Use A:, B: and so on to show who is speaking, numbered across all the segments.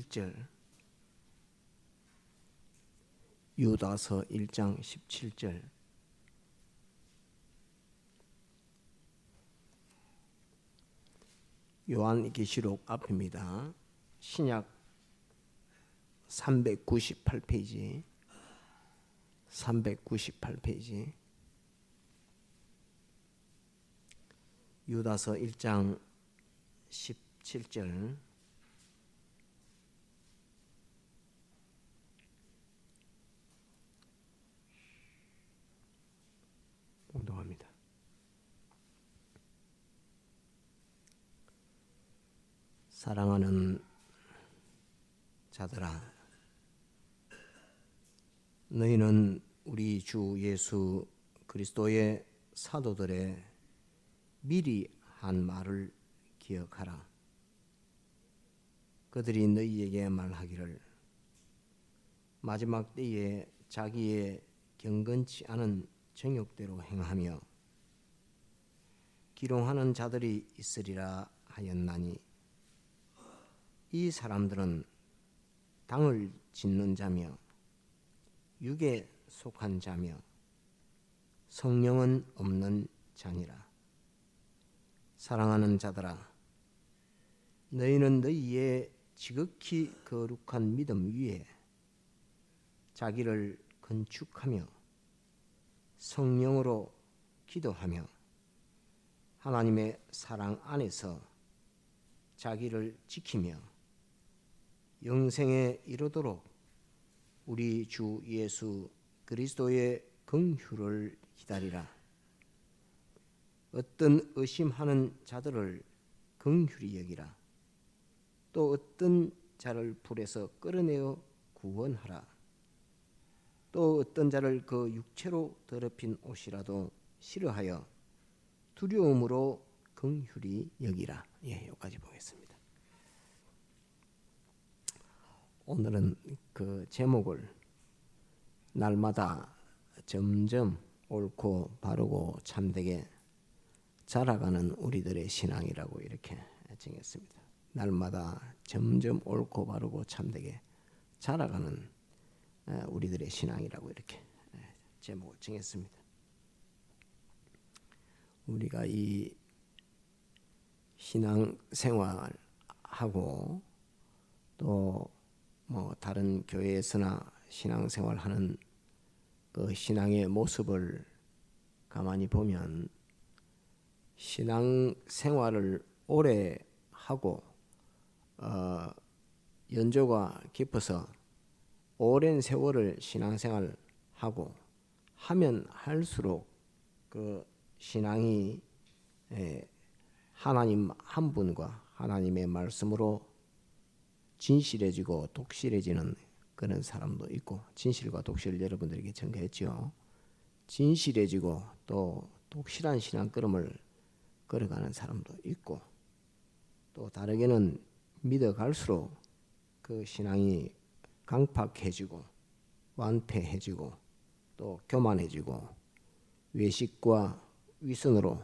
A: 17절, 유다서 1장 17절, 요한계시록 앞입니다. 신약 398페이지, 유다서 1장 17절, 봉독합니다. 사랑하는 자들아, 너희는 우리 주 예수 그리스도의 사도들의 미리 한 말을 기억하라. 그들이 너희에게 말하기를 마지막 때에 자기의 경건치 않은 정욕대로 행하며 기롱하는 자들이 있으리라 하였나니, 이 사람들은 당을 짓는 자며 육에 속한 자며 성령은 없는 자니라. 사랑하는 자들아, 너희는 너희의 지극히 거룩한 믿음 위에 자기를 건축하며 성령으로 기도하며 하나님의 사랑 안에서 자기를 지키며 영생에 이르도록 우리 주 예수 그리스도의 긍휼을 기다리라. 어떤 의심하는 자들을 긍휼히 여기라. 또 어떤 자를 불에서 끌어내어 구원하라. 또 어떤 자를 그 육체로 더럽힌 옷이라도 싫어하여 두려움으로 긍휼히 여기라. 여기까지 보겠습니다. 오늘은 그 제목을 날마다 점점 옳고 바르고 참되게 자라가는 우리들의 신앙이라고 이렇게 정했습니다. 날마다 점점 옳고 바르고 참되게 자라가는 우리들의 신앙이라고 이렇게 제목을 정했습니다. 우리가 이 신앙생활하고 또 다른 교회에서나 신앙생활하는 그 신앙의 모습을 가만히 보면 신앙생활을 오래 하고 연조가 깊어서 오랜 세월을 신앙생활하고 하면 할수록 그 신앙이 하나님 한 분과 하나님의 말씀으로 진실해지고 독실해지는 그런 사람도 있고, 진실과 독실을 여러분들에게 전가했죠. 진실해지고 또 독실한 신앙 걸음을 걸어가는 사람도 있고, 또 다르게는 믿어갈수록 그 신앙이 강팍해지고 완패해지고 또 교만해지고 외식과 위선으로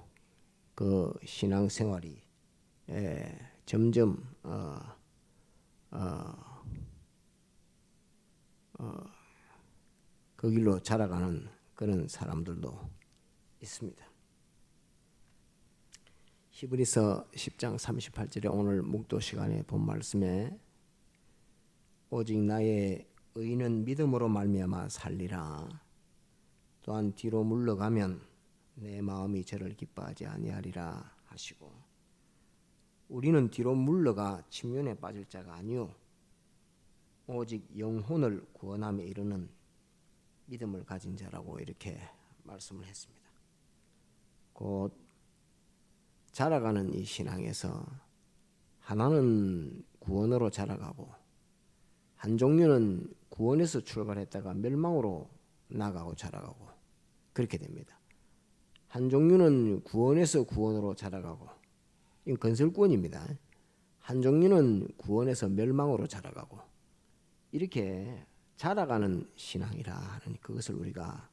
A: 그 신앙생활이 점점 그 길로 자라가는 그런 사람들도 있습니다. 히브리서 10장 38절에 오늘 묵도 시간에 본 말씀에 오직 나의 의인은 믿음으로 말미암아 살리라. 또한 뒤로 물러가면 내 마음이 저를 기뻐하지 아니하리라 하시고, 우리는 뒤로 물러가 침륜에 빠질 자가 아니요 오직 영혼을 구원함에 이르는 믿음을 가진 자라고 이렇게 말씀을 했습니다. 곧 자라가는 이 신앙에서 하나는 구원으로 자라가고 한 종류는 구원에서 출발했다가 멸망으로 나가고 자라가고 그렇게 됩니다. 한 종류는 구원에서 구원으로 자라가고, 이건 건설구원입니다. 한 종류는 구원에서 멸망으로 자라가고, 이렇게 자라가는 신앙이라 하는 그것을 우리가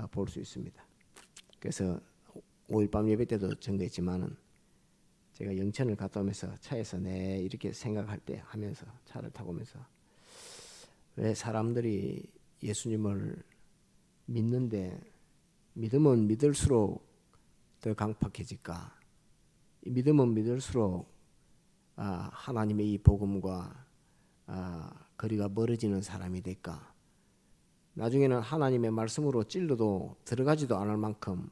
A: 볼 수 있습니다. 그래서 5일 밤 예배 때도 전거했지만은 제가 영천을 갔다 오면서 차에서 이렇게 생각할 때 하면서 차를 타고 오면서 왜 사람들이 예수님을 믿는데 믿으면 믿을수록 더 강팍해질까? 믿으면 믿을수록 하나님의 이 복음과 거리가 멀어지는 사람이 될까? 나중에는 하나님의 말씀으로 찔러도 들어가지도 않을 만큼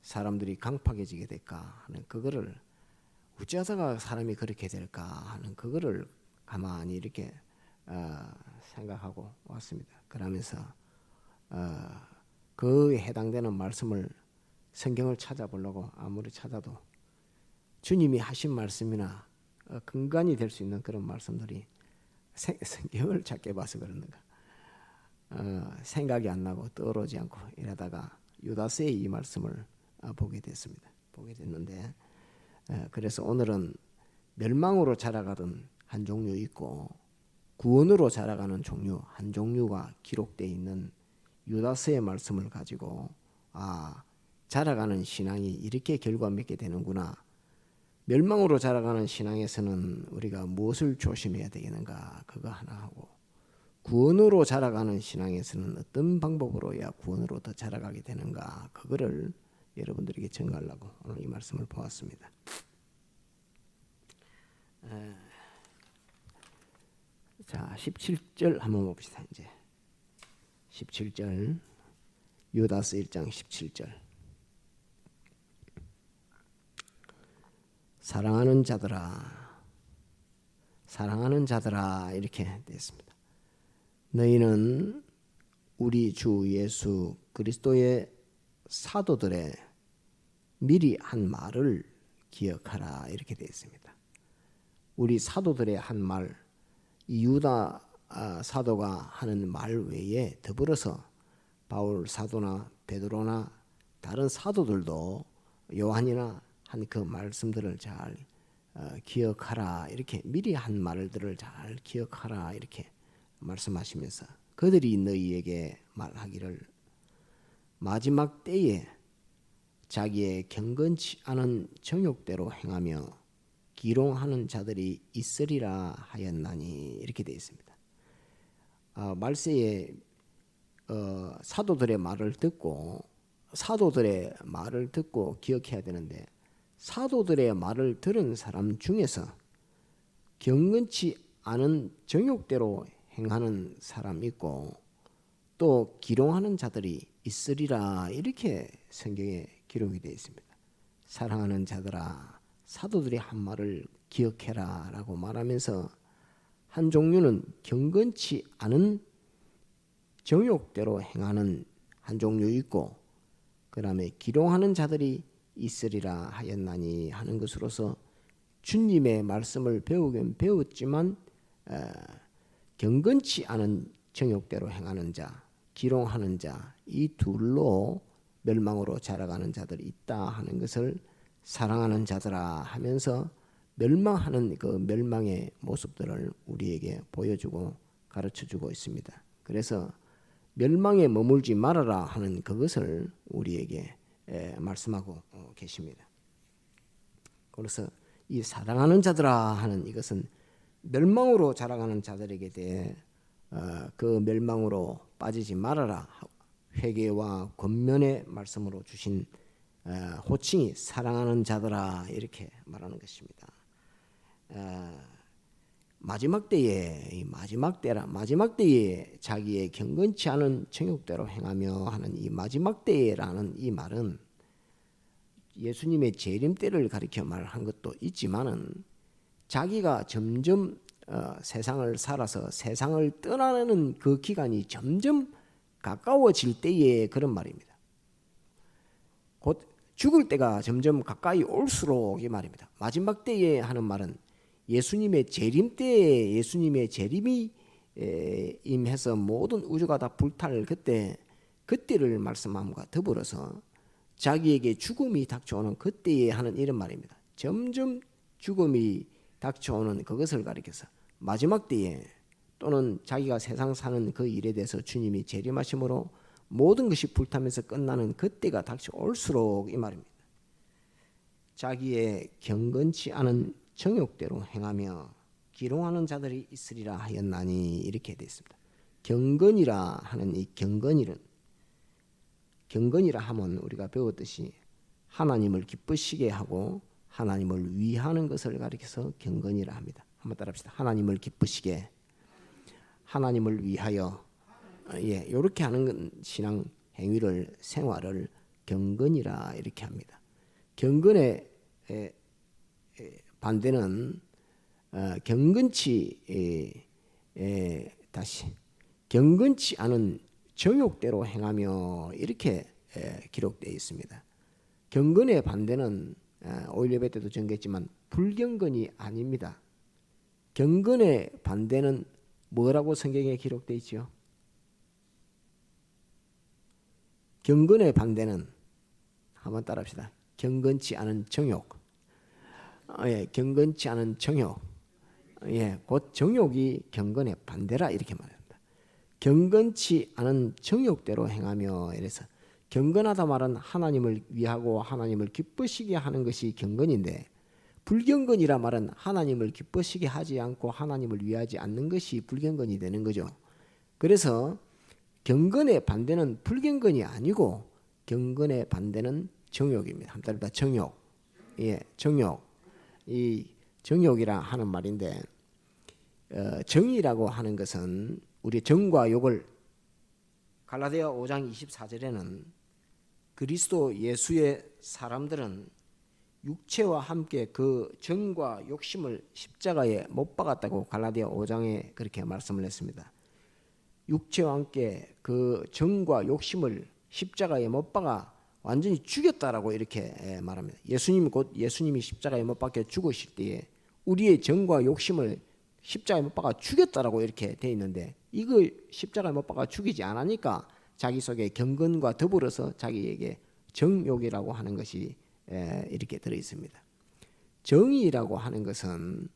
A: 사람들이 강팍해지게 될까 하는 그거를 어찌하다가 사람이 그렇게 될까 하는 그거를 가만히 이렇게 생각하고 왔습니다. 그러면서 그에 해당되는 말씀을 성경을 찾아보려고 아무리 찾아도 주님이 하신 말씀이나 근간이 될 수 있는 그런 말씀들이 성경을 작게 봐서 그러는가 생각이 안 나고 떠오르지 않고 이러다가 유다스의 이 말씀을 보게 됐습니다. 보게 됐는데 그래서 오늘은 멸망으로 자라가던 한 종류 있고 구원으로 자라가는 종류 한 종류가 기록되어 있는 유다스의 말씀을 가지고 자라가는 신앙이 이렇게 결과 맺게 되는구나. 멸망으로 자라가는 신앙에서는 우리가 무엇을 조심해야 되겠는가 그거 하나 하고 구원으로 자라가는 신앙에서는 어떤 방법으로야 구원으로 더 자라가게 되는가 그거를 여러분들에게 전가하려고 오늘 이 말씀을 보았습니다. 자 17절 한번 봅시다. 이제 17절 유다스 1장 17절 사랑하는 자들아 이렇게 되어 있습니다. 너희는 우리 주 예수 그리스도의 사도들의 미리 한 말을 기억하라 이렇게 되어 있습니다. 우리 사도들의 한 말, 이 유다 사도가 하는 말 외에 더불어서 바울 사도나 베드로나 다른 사도들도 요한이나 한 그 말씀들을 잘 기억하라 이렇게 미리 한 말들을 잘 기억하라 이렇게 말씀하시면서 그들이 너희에게 말하기를 마지막 때에 자기의 경건치 않은 정욕대로 행하며 기롱하는 자들이 있으리라 하였나니 이렇게 되어 있습니다. 말세에 사도들의 말을 듣고 기억해야 되는데 사도들의 말을 들은 사람 중에서 경건치 않은 정욕대로 행하는 사람 있고 또 기롱하는 자들이 있으리라 이렇게 성경에 기록이 되어 있습니다. 사랑하는 자들아 사도들이 한 말을 기억해라 라고 말하면서 한 종류는 경건치 않은 정욕대로 행하는 한 종류 있고 그 다음에 기롱하는 자들이 있으리라 하였나니 하는 것으로서 주님의 말씀을 배우긴 배웠지만 경건치 않은 정욕대로 행하는 자, 기롱하는 자 이 둘로 멸망으로 자라가는 자들이 있다 하는 것을 사랑하는 자들아 하면서 멸망하는 그 멸망의 모습들을 우리에게 보여주고 가르쳐주고 있습니다. 그래서 멸망에 머물지 말아라 하는 그것을 우리에게 말씀하고 계십니다. 그래서 이 사랑하는 자들아 하는 이것은 멸망으로 자라가는 자들에게 대해 그 멸망으로 빠지지 말아라 회개와 권면의 말씀으로 주신 호칭이 사랑하는 자들아 이렇게 말하는 것입니다. 마지막 때에 자기의 경건치 않은 정욕대로 행하며 하는 이 마지막 때라는 이 말은 예수님의 재림 때를 가리켜 말한 것도 있지만은 자기가 점점 세상을 살아서 세상을 떠나는 그 기간이 점점 가까워질 때의 그런 말입니다. 곧 죽을 때가 점점 가까이 올수록 이 말입니다. 마지막 때에 하는 말은 예수님의 재림 때에 예수님의 재림이 임해서 모든 우주가 다 불탈 그때를 말씀함과 더불어서 자기에게 죽음이 닥쳐오는 그때에 하는 이런 말입니다. 점점 죽음이 닥쳐오는 그것을 가리켜서 마지막 때에 또는 자기가 세상 사는 그 일에 대해서 주님이 재림하심으로 모든 것이 불타면서 끝나는 그때가 닥쳐올수록 이 말입니다. 자기의 경건치 않은 정욕대로 행하며 기롱하는 자들이 있으리라 하였나니 이렇게 되어 있습니다. 경건이라 하는 이 경건이라 하면 우리가 배웠듯이 하나님을 기쁘시게 하고 하나님을 위하는 것을 가리켜서 경건이라 합니다. 한번 따라합시다. 하나님을 기쁘시게, 하나님을 위하여, 이렇게 하는 신앙 행위를, 생활을 경건이라 이렇게 합니다. 경건의 반대는 경건치 않은 정욕대로 행하며 이렇게 기록되어 있습니다. 경건의 반대는 5일 예배 때도 전개했지만 불경건이 아닙니다. 경건의 반대는 뭐라고 성경에 기록되어 있죠? 경건의 반대는 한번 따라합시다. 경건치 않은 정욕. 경건치 않은 정욕. 곧 정욕이 경건의 반대라 이렇게 말합니다. 경건치 않은 정욕대로 행하며 이래서 경건하다 말은 하나님을 위하고 하나님을 기쁘시게 하는 것이 경건인데 불경건이라 말은 하나님을 기쁘시게 하지 않고 하나님을 위하지 않는 것이 불경건이 되는 거죠. 그래서 경건의 반대는 불경건이 아니고 경건의 반대는 정욕입니다. 한번 따라합시다. 정욕. 정욕. 이 정욕이라 하는 말인데 정의라고 하는 것은 우리 정과 욕을 갈라디아 5장 24절에는 그리스도 예수의 사람들은 육체와 함께 그 정과 욕심을 십자가에 못 박았다고 갈라디아 5장에 그렇게 말씀을 했습니다. 육체와 함께 그 정과 욕심을 십자가에 못 박아 완전히 죽였다라고 이렇게 말합니다. 예수님이 십자가에 못 박혀 죽으실 때에 우리의 정과 욕심을 십자가에 못 박아 죽였다라고 이렇게 돼 있는데 이거 십자가에 못 박아 죽이지 않으니까 자기 속에 경건과 더불어서 자기에게 정욕이라고 하는 것이 이렇게 들어 있습니다. 정의라고 하는 것은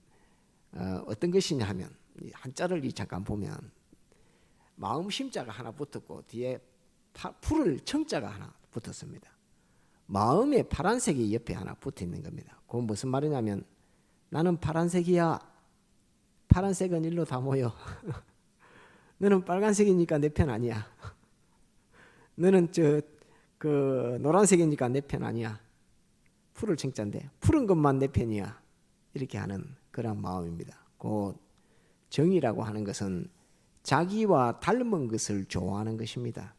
A: 어떤 것이냐 하면 한자를 잠깐 보면 마음 심자가 하나 붙었고 뒤에 풀을 청자가 하나 붙었습니다. 마음에 파란색이 옆에 하나 붙어 있는 겁니다. 그건 무슨 말이냐면 나는 파란색이야. 파란색은 일로 다 모여. 너는 빨간색이니까 내 편 아니야. 너는 노란색이니까 내 편 아니야. 풀을 청자인데 푸른 것만 내 편이야. 이렇게 하는 그런 마음입니다. 그 정의라고 하는 것은 자기와 닮은 것을 좋아하는 것입니다.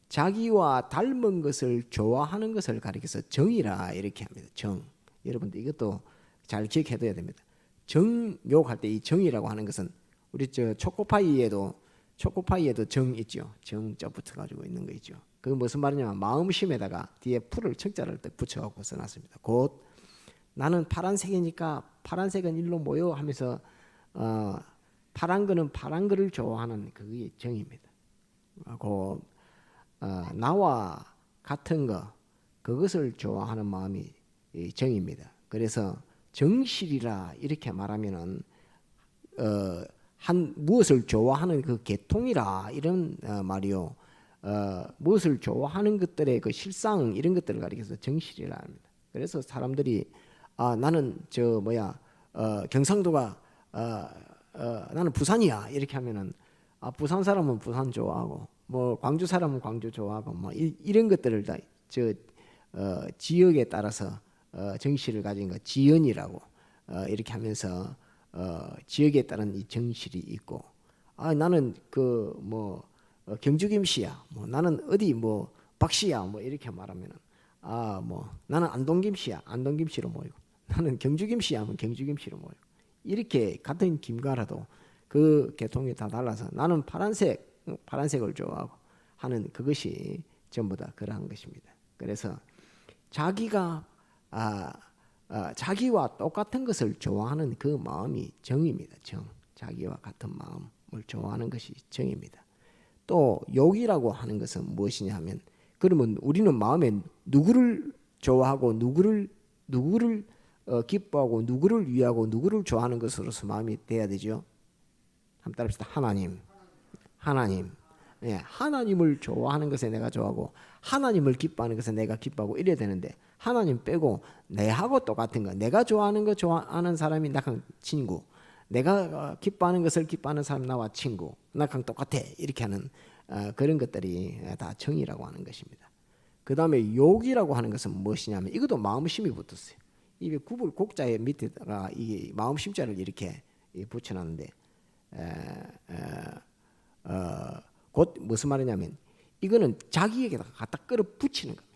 A: 자기와 닮은 것을 좋아하는 것을 가리켜서 정이라 이렇게 합니다. 정. 여러분들 이것도 잘 기억해둬야 됩니다. 정욕할 때 이 정이라고 하는 것은 우리 초코파이에도 정 있죠. 정자 붙어가지고 있는 거 있죠. 그게 무슨 말이냐면 마음심에다가 뒤에 풀을 청자를 붙여갖고 써놨습니다. 곧 나는 파란색이니까 파란색은 일로 모여 하면서 파란 거는 파란 거를 좋아하는 그게 정입니다. 나와 같은 거 그것을 좋아하는 마음이 정입니다. 그래서 정실이라 이렇게 말하면은 무엇을 좋아하는 그 계통이라 이런 말이요. 무엇을 좋아하는 것들의 그 실상 이런 것들을 가리켜서 정실이라 합니다. 그래서 사람들이 나는 경상도가 나는 부산이야 이렇게 하면은 부산 사람은 부산 좋아하고 뭐 광주 사람은 광주 좋아하고 뭐 이런 것들을 다 지역에 따라서 정실을 가진 거 지연이라고 이렇게 하면서 지역에 따른 이 정실이 있고 나는 경주 김씨야 뭐 나는 어디 뭐 박씨야 뭐 이렇게 말하면은 나는 안동 김씨야 안동 김씨로 모이고 나는 경주 김씨야 하면 경주 김씨로 모이고 이렇게 같은 김가라도 그 계통이 다 달라서 나는 파란색을 좋아하고 하는 그것이 전부 다 그러한 것입니다. 그래서 자기와 똑같은 것을 좋아하는 그 마음이 정입니다. 정. 자기와 같은 마음을 좋아하는 것이 정입니다. 또 욕이라고 하는 것은 무엇이냐 하면 그러면 우리는 마음에 누구를 좋아하고 누구를 기뻐하고 누구를 위하고 누구를 좋아하는 것으로서 마음이 돼야 되죠. 한번 따라합시다. 하나님. 하나님을 좋아하는 것에 내가 좋아하고 하나님을 기뻐하는 것에 내가 기뻐하고 이래야 되는데 하나님 빼고 내하고 똑같은 거, 내가 좋아하는 거 좋아하는 사람이 나랑 친구, 내가 기뻐하는 것을 기뻐하는 사람이 나와 친구, 나랑 똑같아 이렇게 하는 그런 것들이 다 정이라고 하는 것입니다. 그 다음에 욕이라고 하는 것은 무엇이냐면 이것도 마음심이 붙었어요. 이 구불 곡자의 밑에다가 이 마음심자를 이렇게 붙여놨는데 곧 무슨 말이냐면 이거는 자기에게다가 갖다 끌어붙이는 겁니다.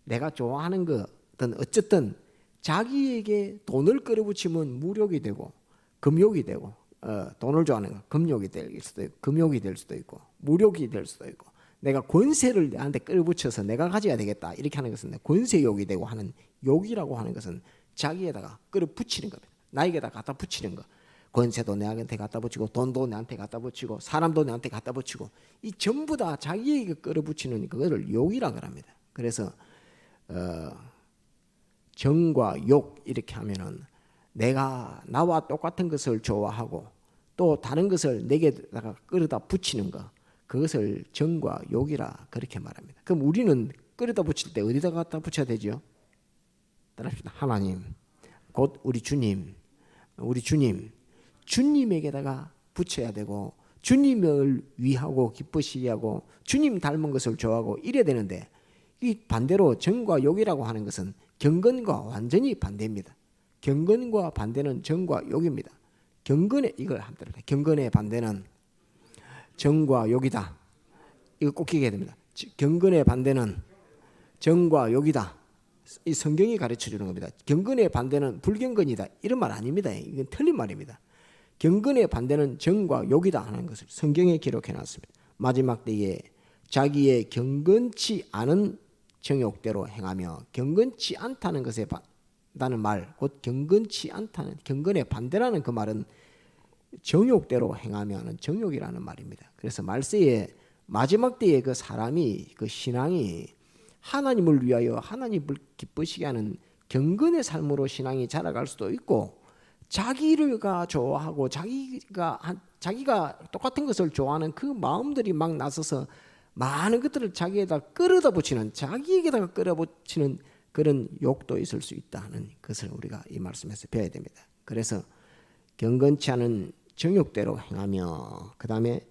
A: 내가 좋아하는 거든 어쨌든 자기에게 돈을 끌어붙이면 무력이 되고 금욕이 되고 돈을 좋아하는 거 금욕이 될 수도 있고 금욕이 될 수도 있고 무력이 될 수도 있고 내가 권세를 내한테 끌어붙여서 내가 가져야 되겠다 이렇게 하는 것은 권세욕이 되고 하는 욕이라고 하는 것은 자기에다가 끌어붙이는 겁니다. 나에게다 갖다 붙이는 거. 권세도 내한테 갖다 붙이고 돈도 내한테 갖다 붙이고 사람도 내한테 갖다 붙이고 이 전부 다 자기에게 끌어붙이는 그거를 욕이라고 합니다. 그래서 정과 욕 이렇게 하면은 내가 나와 똑같은 것을 좋아하고 또 다른 것을 내게다가 끌어다 붙이는 것 그것을 정과 욕이라 그렇게 말합니다. 그럼 우리는 끌어다 붙일 때 어디다 갖다 붙여야 되죠? 따라합시다. 하나님 곧 우리 주님 주님에게다가 붙여야 되고 주님을 위하고 기쁘시게 하고 주님 닮은 것을 좋아하고 이래야 되는데 이 반대로 정과 욕이라고 하는 것은 경건과 완전히 반대입니다. 경건과 반대는 정과 욕입니다. 이걸 한번 경건의 반대는 정과 욕이다. 이거 꼭 기억해야 됩니다. 경건의 반대는 정과 욕이다. 이 성경이 가르쳐 주는 겁니다. 경건의 반대는 불경건이다. 이런 말 아닙니다. 이건 틀린 말입니다. 경건의 반대는 정과 욕이다 하는 것을 성경에 기록해 놨습니다. 마지막 때에 자기의 경건치 않은 정욕대로 행하며 경건치 않다는 것에 반다는 말, 곧 경건치 않다는 경건의 반대라는 그 말은 정욕대로 행하면은 정욕이라는 말입니다. 그래서 말세에 마지막 때에 그 사람이 그 신앙이 하나님을 위하여 하나님을 기쁘시게 하는 경건의 삶으로 신앙이 자라갈 수도 있고 자기가 좋아하고 자기가 똑같은 것을 좋아하는 그 마음들이 막 나서서 많은 것들을 자기에다 끌어다 붙이는 자기에게다가 끌어붙이는 그런 욕도 있을 수 있다는 것을 우리가 이 말씀에서 배워야 됩니다. 그래서 경건치 않은 정욕대로 행하며 그 다음에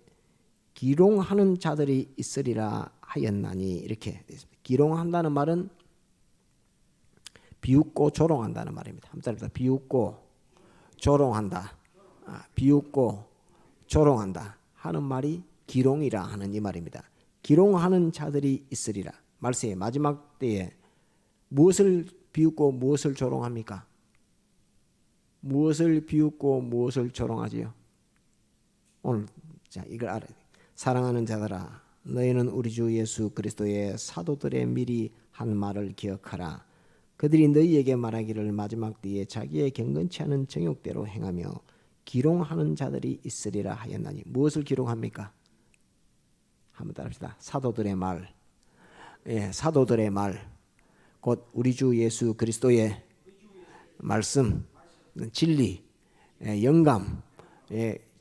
A: 기롱하는 자들이 있으리라 하였나니 이렇게 되어 있습니다. 기롱한다는 말은 비웃고 조롱한다는 말입니다. 한번 따라합시다. 비웃고 조롱한다. 비웃고 조롱한다 하는 말이 기롱이라 하는 이 말입니다. 기롱하는 자들이 있으리라. 말세의 마지막 때에 무엇을 비웃고 무엇을 조롱합니까? 무엇을 비웃고 무엇을 조롱하지요? 오늘 자 이걸 알아야 돼. 사랑하는 자들아 너희는 우리 주 예수 그리스도의 사도들의 미리 한 말을 기억하라. 그들이 너희에게 말하기를 마지막 때에 자기의 경건치 않은 정욕대로 행하며 기롱하는 자들이 있으리라 하였나니 무엇을 기록합니까? 한번 따라합시다. 사도들의 말. 예, 사도들의 말. 곧 우리 주 예수 그리스도의 말씀, 진리, 영감,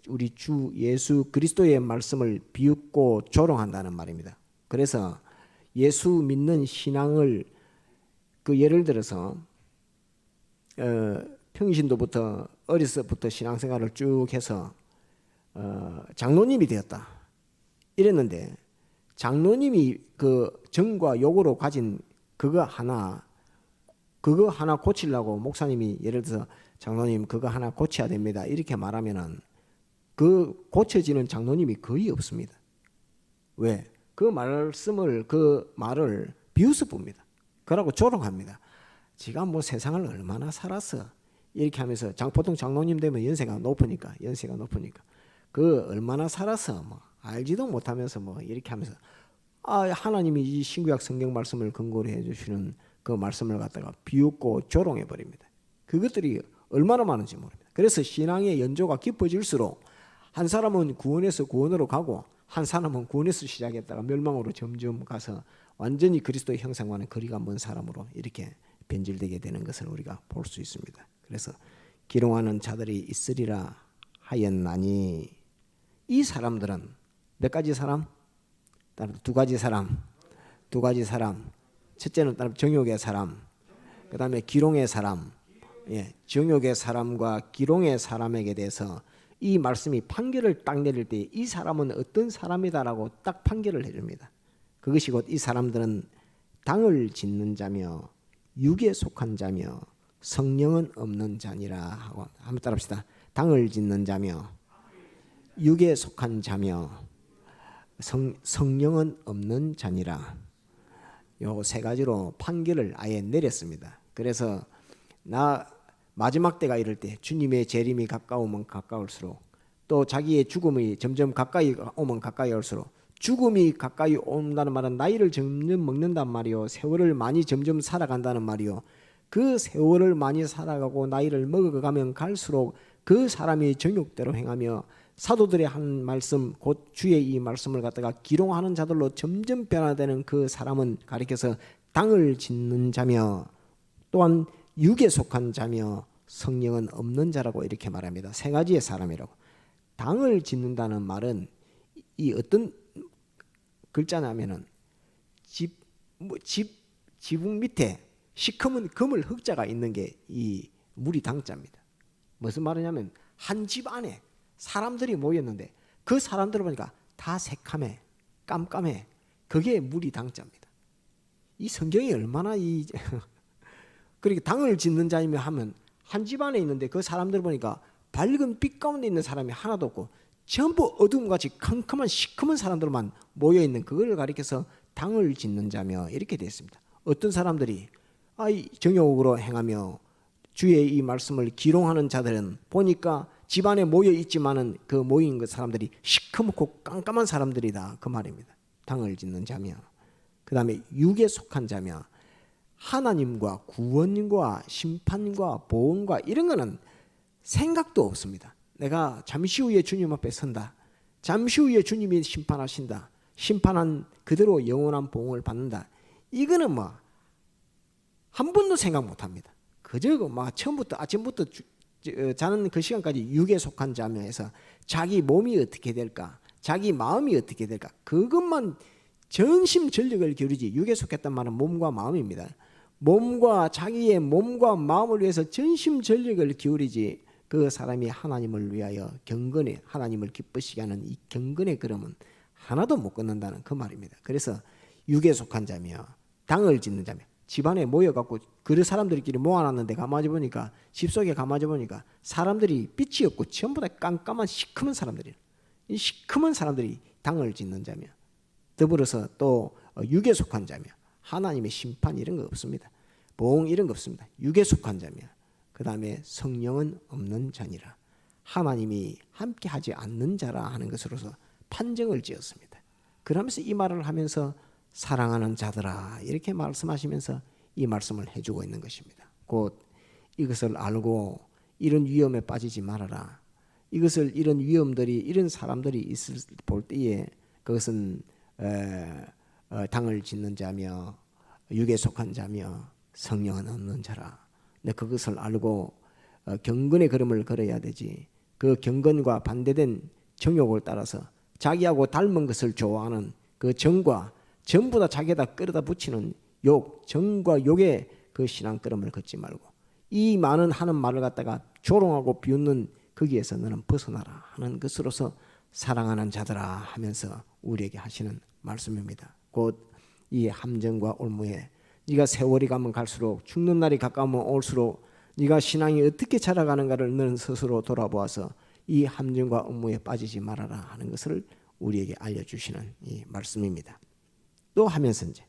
A: 우리 주 예수 그리스도의 말씀을 비웃고 조롱한다는 말입니다. 그래서 예수 믿는 신앙을 그 예를 들어서 평신도부터 어려서부터 신앙생활을 쭉 해서 장로님이 되었다 이랬는데 장로님이 그 정과 욕으로 가진 그거 하나 고치려고 목사님이 예를 들어서 장로님 그거 하나 고쳐야 됩니다 이렇게 말하면은 그 고쳐지는 장로님이 거의 없습니다. 왜? 그 말을 비웃어 봅니다. 그러고 조롱합니다. 지가 뭐 세상을 얼마나 살았어 이렇게 하면서 보통 장로님 되면 연세가 높으니까 그 얼마나 살았어 뭐 알지도 못하면서 뭐 이렇게 하면서 하나님이 이 신구약 성경 말씀을 근거로 해주시는 그 말씀을 갖다가 비웃고 조롱해 버립니다. 그것들이 얼마나 많은지 모릅니다. 그래서 신앙의 연조가 깊어질수록 한 사람은 구원에서 구원으로 가고 한 사람은 구원에서 시작했다가 멸망으로 점점 가서 완전히 그리스도의 형상과는 거리가 먼 사람으로 이렇게 변질되게 되는 것을 우리가 볼 수 있습니다. 그래서 기롱하는 자들이 있으리라 하였나니 이 사람들은 몇 가지 사람? 두 가지 사람. 첫째는 정욕의 사람, 그 다음에 기롱의 사람. 정욕의 사람과 기롱의 사람에게 대해서 이 말씀이 판결을 딱 내릴 때 이 사람은 어떤 사람이다라고 딱 판결을 해줍니다. 그것이 곧 이 사람들은 당을 짓는 자며 육에 속한 자며 성령은 없는 자니라 하고, 한번 따라합시다. 당을 짓는 자며 육에 속한 자며 성령은 없는 자니라. 요 세 가지로 판결을 아예 내렸습니다. 그래서 마지막 때가 이럴 때 주님의 재림이 가까우면 가까울수록, 또 자기의 죽음이 점점 가까이 오면 가까이 올수록, 죽음이 가까이 온다는 말은 나이를 점점 먹는단 말이요, 세월을 많이 점점 살아간다는 말이요. 그 세월을 많이 살아가고 나이를 먹어가면 갈수록 그 사람이 정욕대로 행하며 사도들의 한 말씀, 곧 주의 이 말씀을 갖다가 기롱하는 자들로 점점 변화되는 그 사람은 가리켜서 당을 짓는 자며 또한 육에 속한 자며 성령은 없는 자라고 이렇게 말합니다. 세 가지의 사람이라고. 당을 짓는다는 말은 이 어떤 글자냐면은 지붕 밑에 시커먼 그물 흑자가 있는 게 이 물이 당자입니다. 무슨 말이냐면 한 집 안에 사람들이 모였는데 그 사람들을 보니까 다 새카매 깜깜해. 그게 물이 당자입니다. 이 성경이 얼마나 그렇게 당을 짓는 자이며 하면 한 집 안에 있는데 그 사람들 보니까 밝은 빛 가운데 있는 사람이 하나도 없고 전부 어둠같이 캄캄한 시커먼 사람들만 모여있는 그걸 가리켜서 당을 짓는 자며 이렇게 되어 있습니다. 어떤 사람들이 정욕으로 행하며 주의 이 말씀을 기롱하는 자들은 보니까 집안에 모여 있지만은 그 모인 그 사람들이 시커멓고 깜깜한 사람들이다, 그 말입니다. 당을 짓는 자며, 그 다음에 육에 속한 자며, 하나님과 구원과 심판과 보응과 이런 거는 생각도 없습니다. 내가 잠시 후에 주님 앞에 선다, 잠시 후에 주님이 심판하신다, 심판한 그대로 영원한 보응을 받는다, 이거는 뭐 한 번도 생각 못합니다. 그저 처음부터 아침부터 자는 그 시간까지 육에 속한 자며 해서 자기 몸이 어떻게 될까, 자기 마음이 어떻게 될까, 그것만 전심전력을 기울이지. 육에 속했단 말은 몸과 마음입니다. 자기의 몸과 마음을 위해서 전심전력을 기울이지, 그 사람이 하나님을 위하여 경건에 하나님을 기쁘시게 하는 이 경건의 걸음은 하나도 못 걷는다는 그 말입니다. 그래서 육에 속한 자며 당을 짓는 자며, 집안에 모여갖고 그 사람들끼리 모아놨는데 가만히 보니까, 집 속에 가만히 보니까 사람들이 빛이 없고 전부 다 깜깜한 시커먼 사람들이에요. 이 시커먼 사람들이 당을 짓는 자며, 더불어서 또 육에 속한 자며, 하나님의 심판 이런 거 없습니다. 보응 이런 거 없습니다. 육에 속한 자며, 그 다음에 성령은 없는 자니라. 하나님이 함께 하지 않는 자라 하는 것으로서 판정을 지었습니다. 그러면서 이 말을 하면서 사랑하는 자들아 이렇게 말씀하시면서 이 말씀을 해주고 있는 것입니다. 곧 이것을 알고 이런 위험에 빠지지 말아라. 이런 위험들이, 이런 사람들이 있을 볼 때에 그것은 당을 짓는 자며 육에 속한 자며 성령은 없는 자라. 근데 그것을 알고 경건의 걸음을 걸어야 되지. 그 경건과 반대된 정욕을 따라서 자기하고 닮은 것을 좋아하는 그 정과 전부 다 자기에다 끌어다 붙이는 정과 욕의 그 신앙 걸음을 걷지 말고 이 많은 하는 말을 갖다가 조롱하고 비웃는 거기에서 너는 벗어나라 하는 것으로서 사랑하는 자들아 하면서 우리에게 하시는 말씀입니다. 곧 이 함정과 올무에 네가 세월이 가면 갈수록, 죽는 날이 가까우면 올수록 네가 신앙이 어떻게 자라가는가를 너는 스스로 돌아보아서 이 함정과 업무에 빠지지 말아라 하는 것을 우리에게 알려주시는 이 말씀입니다. 또 하면서 이제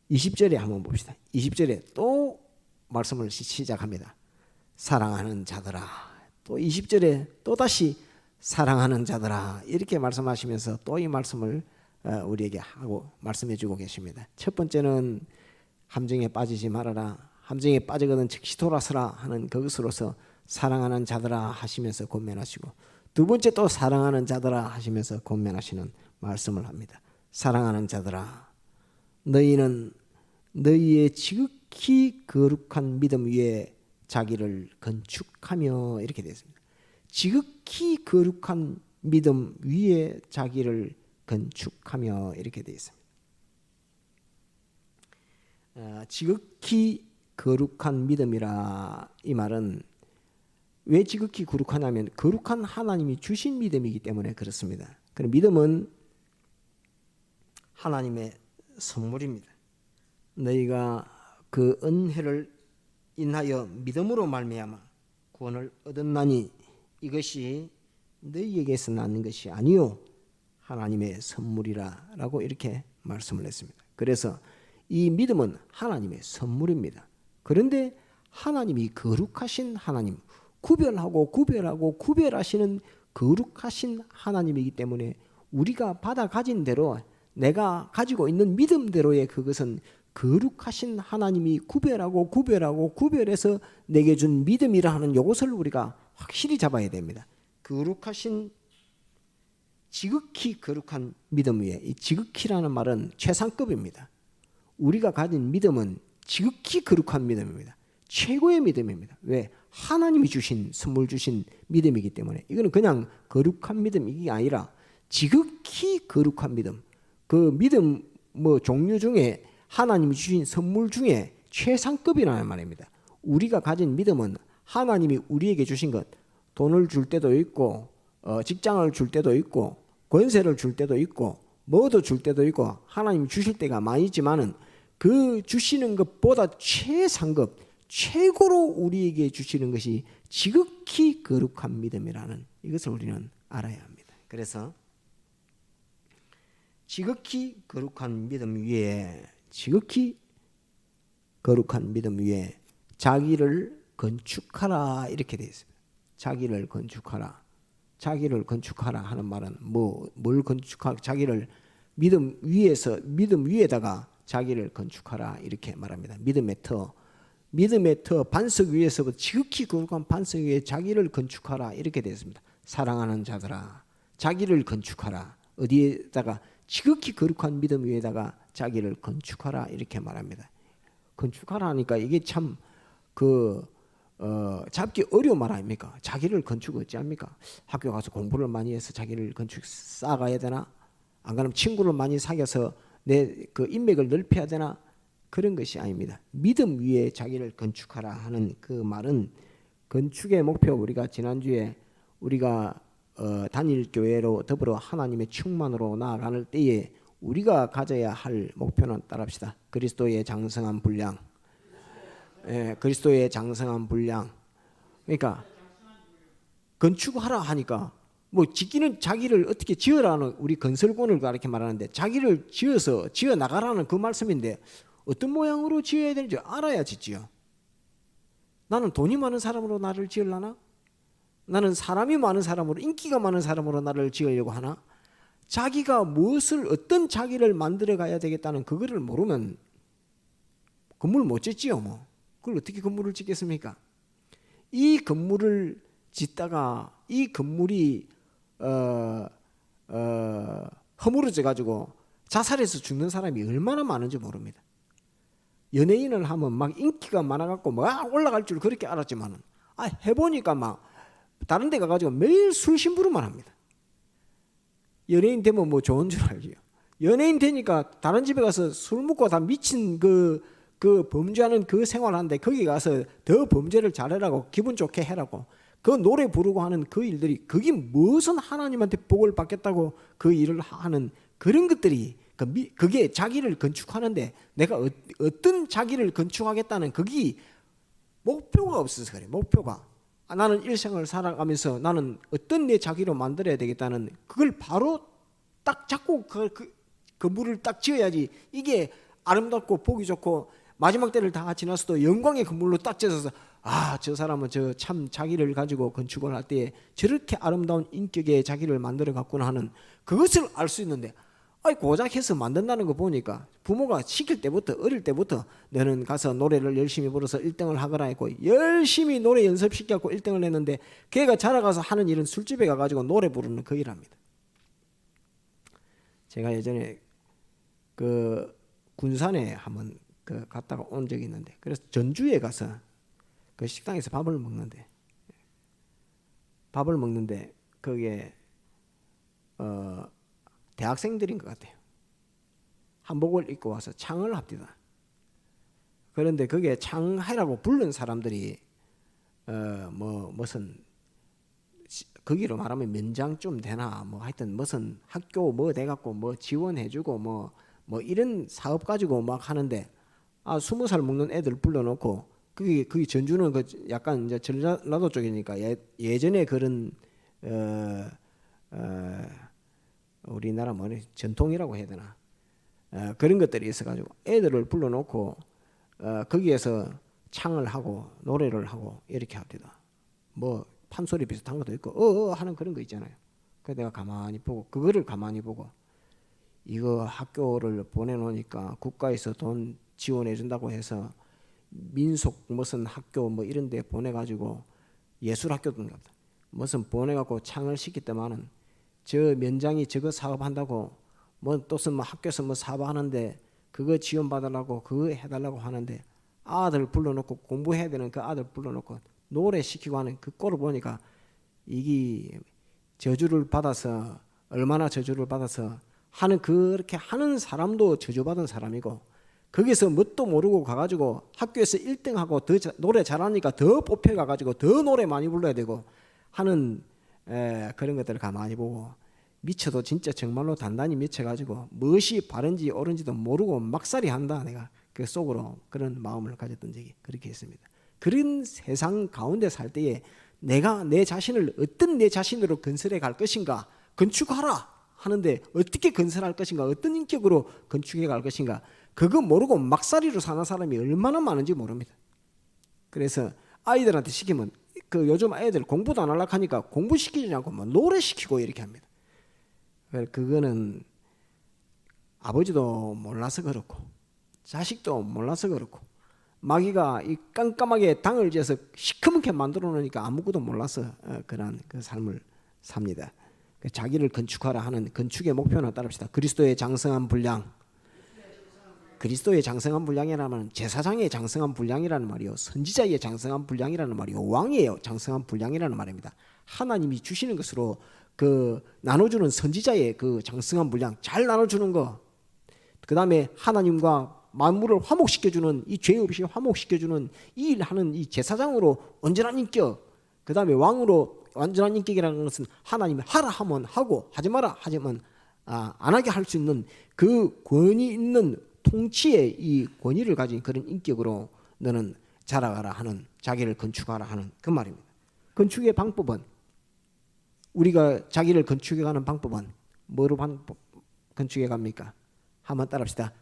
A: 20절에 한번 봅시다. 20절에 또 말씀을 시작합니다. 사랑하는 자들아. 또 20절에 또다시 사랑하는 자들아 이렇게 말씀하시면서 또 이 말씀을 우리에게 하고 말씀해 주고 계십니다. 첫 번째는 함정에 빠지지 말아라, 함정에 빠지거든 즉시 돌아서라 하는 그것으로서 사랑하는 자들아 하시면서 권면하시고, 두 번째 또 사랑하는 자들아 하시면서 권면하시는 말씀을 합니다. 사랑하는 자들아, 너희는 너희의 지극히 거룩한 믿음 위에 자기를 건축하며 이렇게 되어 있습니다. 지극히 거룩한 믿음 위에 자기를 건축하며 이렇게 되어 있습니다. 지극히 거룩한 믿음이라, 이 말은 왜 지극히 거룩하냐면 거룩한 하나님이 주신 믿음이기 때문에 그렇습니다. 그럼 믿음은 하나님의 선물입니다. 너희가 그 은혜를 인하여 믿음으로 말미암아 구원을 얻었나니 이것이 너희에게서 나는 것이 아니요 하나님의 선물이라 라고 이렇게 말씀을 했습니다. 그래서 이 믿음은 하나님의 선물입니다. 그런데 하나님이 거룩하신 하나님, 구별하고 구별하시는 거룩하신 하나님이기 때문에 우리가 받아 가진 대로, 내가 가지고 있는 믿음대로의 그것은 거룩하신 하나님이 구별해서 내게 준 믿음이라 하는 이것을 우리가 확실히 잡아야 됩니다. 거룩하신, 지극히 거룩한 믿음 위에, 이 지극히라는 말은 최상급입니다. 우리가 가진 믿음은 지극히 거룩한 믿음입니다. 최고의 믿음입니다. 왜? 하나님이 주신, 선물 주신 믿음이기 때문에. 이거는 그냥 거룩한 믿음이 아니라 지극히 거룩한 믿음. 그 믿음 종류 중에 하나님이 주신 선물 중에 최상급이라는 말입니다. 우리가 가진 믿음은 하나님이 우리에게 주신 것, 돈을 줄 때도 있고 직장을 줄 때도 있고 권세를 줄 때도 있고 뭐도 줄 때도 있고 하나님이 주실 때가 많이 있지만은 그 주시는 것보다 최상급, 최고로 우리에게 주시는 것이 지극히 거룩한 믿음이라는 이것을 우리는 알아야 합니다. 그래서 지극히 거룩한 믿음 위에, 지극히 거룩한 믿음 위에 자기를 건축하라 이렇게 되어 있습니다. 자기를 건축하라. 자기를 건축하라 하는 말은 뭘 건축하라? 자기를 믿음 위에다가 자기를 건축하라 이렇게 말합니다. 믿음의 터 반석 위에서부터 지극히 거룩한 반석 위에 자기를 건축하라 이렇게 되어 있습니다. 사랑하는 자들아, 자기를 건축하라. 어디에다가? 지극히 거룩한 믿음 위에다가 자기를 건축하라 이렇게 말합니다. 건축하라 하니까 이게 참 잡기 어려운 말 아닙니까? 자기를 건축 어찌합니까? 학교 가서 공부를 많이 해서 자기를 건축 쌓아가야 되나? 안 그러면 친구를 많이 사귀어서 내 그 인맥을 넓혀야 되나? 그런 것이 아닙니다. 믿음 위에 자기를 건축하라 하는 그 말은 건축의 목표, 우리가 지난주에 우리가 단일 교회로 더불어 하나님의 충만으로 나아가는 때에 우리가 가져야 할 목표는 따라합시다. 그리스도의 장성한 분량. 그리스도의 장성한 분량. 그러니까 건축하라 하니까 짓기는 자기를 어떻게 지으라는, 우리 건설권을 그렇게 말하는데 자기를 지어 나가라는 그 말씀인데 어떤 모양으로 지어야 되는지 알아야 짓지요. 나는 돈이 많은 사람으로 나를 지으려나? 나는 사람이 많은 사람으로, 인기가 많은 사람으로 나를 지으려고 하나? 자기가 어떤 자기를 만들어 가야 되겠다는 그거를 모르면 건물 못 짓지요. 그걸 어떻게 건물을 짓겠습니까? 이 건물을 짓다가 이 건물이 허물어져 가지고 자살해서 죽는 사람이 얼마나 많은지 모릅니다. 연예인을 하면 막 인기가 많아갖고 막 올라갈 줄 그렇게 알았지만은 해보니까 막 다른 데 가가지고 매일 술 심부름만 합니다. 연예인 되면 좋은 줄 알지요. 연예인 되니까 다른 집에 가서 술 먹고 다 미친 그 범죄하는 그 생활하는데 거기 가서 더 범죄를 잘해라고, 기분 좋게 해라고, 그 노래 부르고 하는 그 일들이, 그게 무슨 하나님한테 복을 받겠다고 그 일을 하는 그런 것들이, 그게 자기를 건축하는데 내가 어떤 자기를 건축하겠다는 그게 목표가 없어서 그래. 목표가 나는 일생을 살아가면서 나는 어떤 내 자기로 만들어야 되겠다는 그걸 바로 딱 잡고 그 건물을 딱 지어야지 이게 아름답고 보기 좋고 마지막 때를 다 지나서도 영광의 건물로 딱 지어서 저 사람은 저 참 자기를 가지고 건축을 할 때 저렇게 아름다운 인격의 자기를 만들어 갔구나 하는 그것을 알 수 있는데 고작 해서 만든다는 거 보니까 부모가 시킬 때부터, 어릴 때부터 너는 가서 노래를 열심히 불러서 1등을 하거라 했고 열심히 노래 연습시켜갖고 1등을 했는데 걔가 자라가서 하는 일은 술집에 가가지고 노래 부르는 그 일합니다. 제가 예전에 군산에 한번 갔다가 온 적이 있는데, 그래서 전주에 가서 그 식당에서 밥을 먹는데 거기에 대학생들인 것 같아요. 한복을 입고 와서 창을 합디다. 그런데 그게 창해라고 부른 사람들이 무슨 거기로 말하면 면장쯤 되나 뭐 하여튼 무슨 학교 뭐 돼갖고 뭐 지원해주고 뭐 이런 사업 가지고 막 하는데 20살 먹는 애들 불러놓고 그게 전주는 그 약간 이제 전라도 쪽이니까 예전에 그런 우리나라 뭐니 전통이라고 해야 되나 그런 것들이 있어가지고 애들을 불러놓고 거기에서 창을 하고 노래를 하고 이렇게 합니다. 뭐 판소리 비슷한 것도 있고 하는 그런 거 있잖아요. 그래서 내가 가만히 보고 그거를 가만히 보고 이거 학교를 보내놓으니까 국가에서 돈 지원해 준다고 해서 민속 무슨 학교 뭐 이런 데 보내가지고 예술학교든가 무슨 보내갖고 창을 시켰더만은 저 면장이 저거 사업한다고 뭐 또슨 뭐 학교에서 뭐 사업하는데 그거 지원받으려고 그거 해달라고 하는데 아들 불러놓고 공부해야 되는 그 아들 불러놓고 노래 시키고 하는 그 꼴을 보니까 이게 저주를 받아서 얼마나 저주를 받아서 하는 그렇게 하는 사람도 저주받은 사람이고 거기서 뭣도 모르고 가가지고 학교에서 1등하고 더 노래 잘하니까 더 뽑혀가가지고 더 노래 많이 불러야 되고 하는 그런 것들을 가만히 보고 미쳐도 진짜 정말로 단단히 미쳐가지고 무엇이 바른지 옳은지도 모르고 막살이 한다. 내가 그 속으로 그런 마음을 가졌던 적이 그렇게 있습니다. 그런 세상 가운데 살 때에 내가 내 자신을 어떤 내 자신으로 건설해 갈 것인가 건축하라 하는데 어떻게 건설할 것인가 어떤 인격으로 건축해 갈 것인가 그거 모르고 막살이로 사는 사람이 얼마나 많은지 모릅니다. 그래서 아이들한테 시키면 그 요즘 아이들 공부도 안 하려고 하니까 공부시키지 않고 뭐 노래 시키고 이렇게 합니다. 그거는 아버지도 몰라서 그렇고 자식도 몰라서 그렇고 마귀가 이 깜깜하게 당을 지어서 시커멓게 만들어 놓으니까 아무것도 몰라서 그런 그 삶을 삽니다. 자기를 건축하라 하는 건축의 목표는 따릅시다. 그리스도의 장성한 분량. 그리스도의 장성한 분량이라면 제사장의 장성한 분량이라는 말이요, 선지자의 장성한 분량이라는 말이요, 왕의 장성한 분량이라는 말입니다. 하나님이 주시는 것으로 그 나눠주는 선지자의 그 장성한 분량 잘 나눠주는 거. 그 다음에 하나님과 만물을 화목시켜주는 이 죄 없이 화목시켜주는 이 일하는 이 제사장으로 온전한 인격. 그 다음에 왕으로 완전한 인격이라는 것은 하나님이 하라 하면 하고 하지 마라 하지만 안 하게 할 수 있는 그 권위 있는 통치의 이 권위를 가진 그런 인격으로 너는 자라가라 하는 자기를 건축하라 하는 그 말입니다. 건축의 방법은 우리가 자기를 건축해가는 방법은 뭐로 건축해 갑니까? 한번 따라합시다.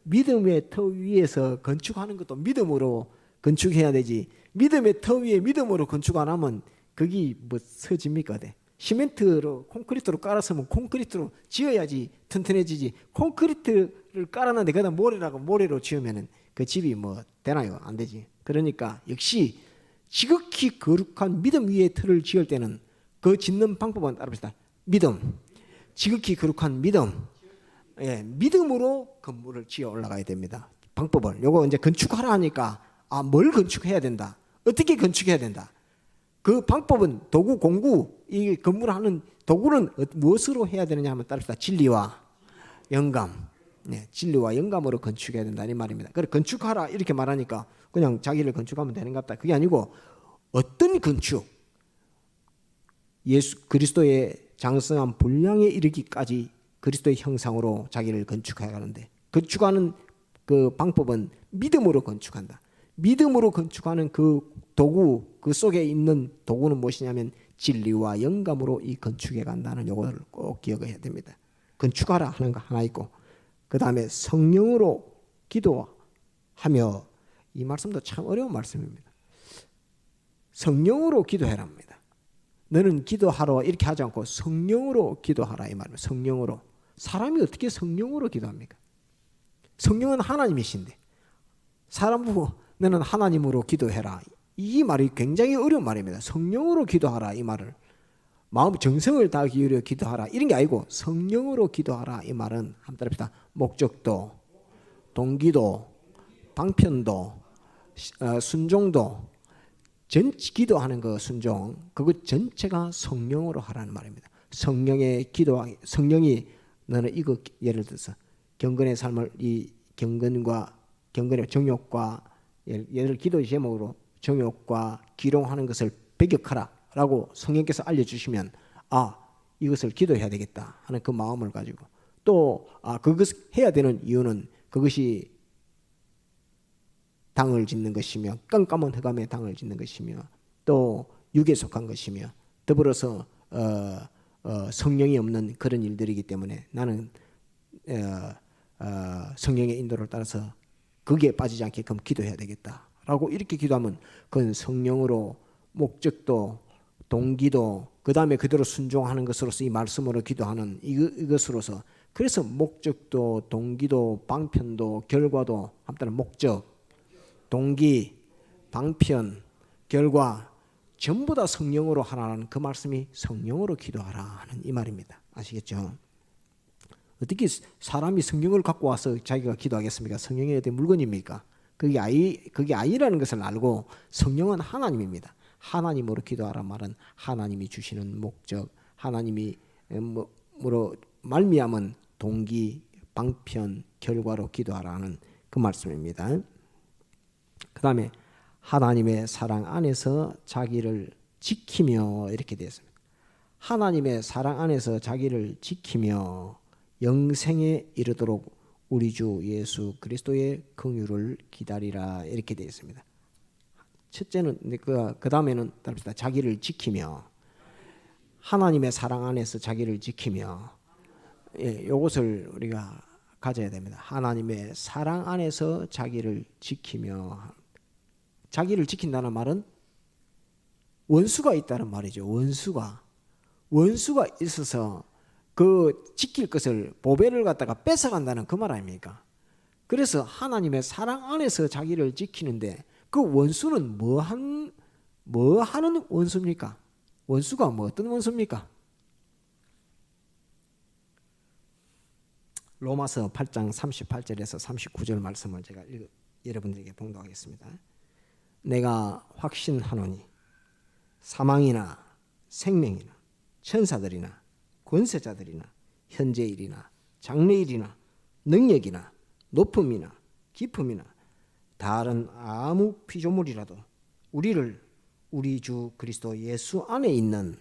A: 믿음의 터 위에서 건축하는 것도 믿음으로 건축해야 되지. 믿음의 터 위에 믿음으로 건축 안 하면 거기 뭐 서집니까? 시멘트로 콘크리트로 깔았으면 콘크리트로 지어야지 튼튼해지지. 콘크리트를 깔았는데 거기다 모래로 지으면은 그 집이 뭐 되나요? 안 되지. 그러니까 역시 지극히 거룩한 믿음 위에 틀을 지을 때는 그 짓는 방법은 따라합시다. 지극히 거룩한 믿음으로 건물을 지어 올라가야 됩니다. 방법을 요거 이제 건축하라 하니까 뭘 건축해야 된다. 어떻게 건축해야 된다. 그 방법은 도구 공구 이 건물하는 도구는 무엇으로 해야 되느냐 하면 따릅시다. 진리와 영감. 진리와 영감으로 건축해야 된다 이 말입니다. 그래 건축하라 이렇게 말하니까 그냥 자기를 건축하면 되는 것 같다. 그게 아니고 어떤 건축 예수 그리스도의 장성한 분량에 이르기까지 그리스도의 형상으로 자기를 건축해 가는데 건축하는 그 방법은 믿음으로 건축한다. 믿음으로 건축하는 그 도구 그 속에 있는 도구는 무엇이냐면 진리와 영감으로 이 건축해 간다는 요거를 꼭 기억해야 됩니다. 건축하라 하는 거 하나 있고 그 다음에 성령으로 기도하며 이 말씀도 참 어려운 말씀입니다. 성령으로 기도해랍니다. 너는 기도하러 이렇게 하지 않고 성령으로 기도하라 이 말입니다. 성령으로. 사람이 어떻게 성령으로 기도합니까? 성령은 하나님이신데 사람 보고 너는 하나님으로 기도해라. 이 말이 굉장히 어려운 말입니다. 성령으로 기도하라 이 말을 마음 정성을 다 기울여 기도하라 이런 게 아니고 성령으로 기도하라 이 말은 한번 따라합시다. 목적도, 동기도, 방편도, 순종도 기도하는 그 순종 그거 전체가 성령으로 하라는 말입니다. 성령이 너는 이거 예를 들어서 경건의 삶을 이 경건의 정욕과 예를 기도 제목으로 정욕과 기롱하는 것을 배격하라라고 성령께서 알려주시면 이것을 기도해야 되겠다 하는 그 마음을 가지고 또 그것을 해야 되는 이유는 그것이 당을 짓는 것이며 깜깜한 흑암에 당을 짓는 것이며 또 육에 속한 것이며 더불어서 성령이 없는 그런 일들이기 때문에 나는 성령의 인도를 따라서 거기에 빠지지 않게끔 기도해야 되겠다라고 이렇게 기도하면 그건 성령으로 목적도 동기도 그 다음에 그대로 순종하는 것으로서 이 말씀으로 기도하는 이것으로서 그래서 목적도 동기도 방편도 결과도 한편은 목적 동기 방편 결과 전부 다 성령으로 하라는 그 말씀이 성령으로 기도하라 하는 이 말입니다. 아시겠죠? 어떻게 사람이 성령을 갖고 와서 자기가 기도하겠습니까? 성령이 어떤 물건입니까? 그게 아니라는 것을 알고 성령은 하나님입니다. 하나님으로 기도하라 말은 하나님이 주시는 목적, 하나님이 뭐로 말미암은 동기, 방편, 결과로 기도하라는 그 말씀입니다. 그 다음에 하나님의 사랑 안에서 자기를 지키며 이렇게 되어 있습니다. 하나님의 사랑 안에서 자기를 지키며 영생에 이르도록 우리 주 예수 그리스도의 긍휼을 기다리라 이렇게 되어 있습니다. 첫째는 그 다음에는 따릅시다. 자기를 지키며 하나님의 사랑 안에서 자기를 지키며 이것을 우리가 가져야 됩니다. 하나님의 사랑 안에서 자기를 지키며 자기를 지킨다는 말은 원수가 있다는 말이죠. 원수가 있어서 그 지킬 것을 보배를 갖다가 뺏어간다는 그 말 아닙니까? 그래서 하나님의 사랑 안에서 자기를 지키는데 그 원수는 뭐 하는 원수입니까? 원수가 어떤 원수입니까? 로마서 8장 38절에서 39절 말씀을 제가 여러분들에게 봉독하겠습니다. 내가 확신하노니 사망이나 생명이나 천사들이나 권세자들이나 현재일이나 장래일이나 능력이나 높음이나 깊음이나 다른 아무 피조물이라도 우리를 우리 주 그리스도 예수 안에 있는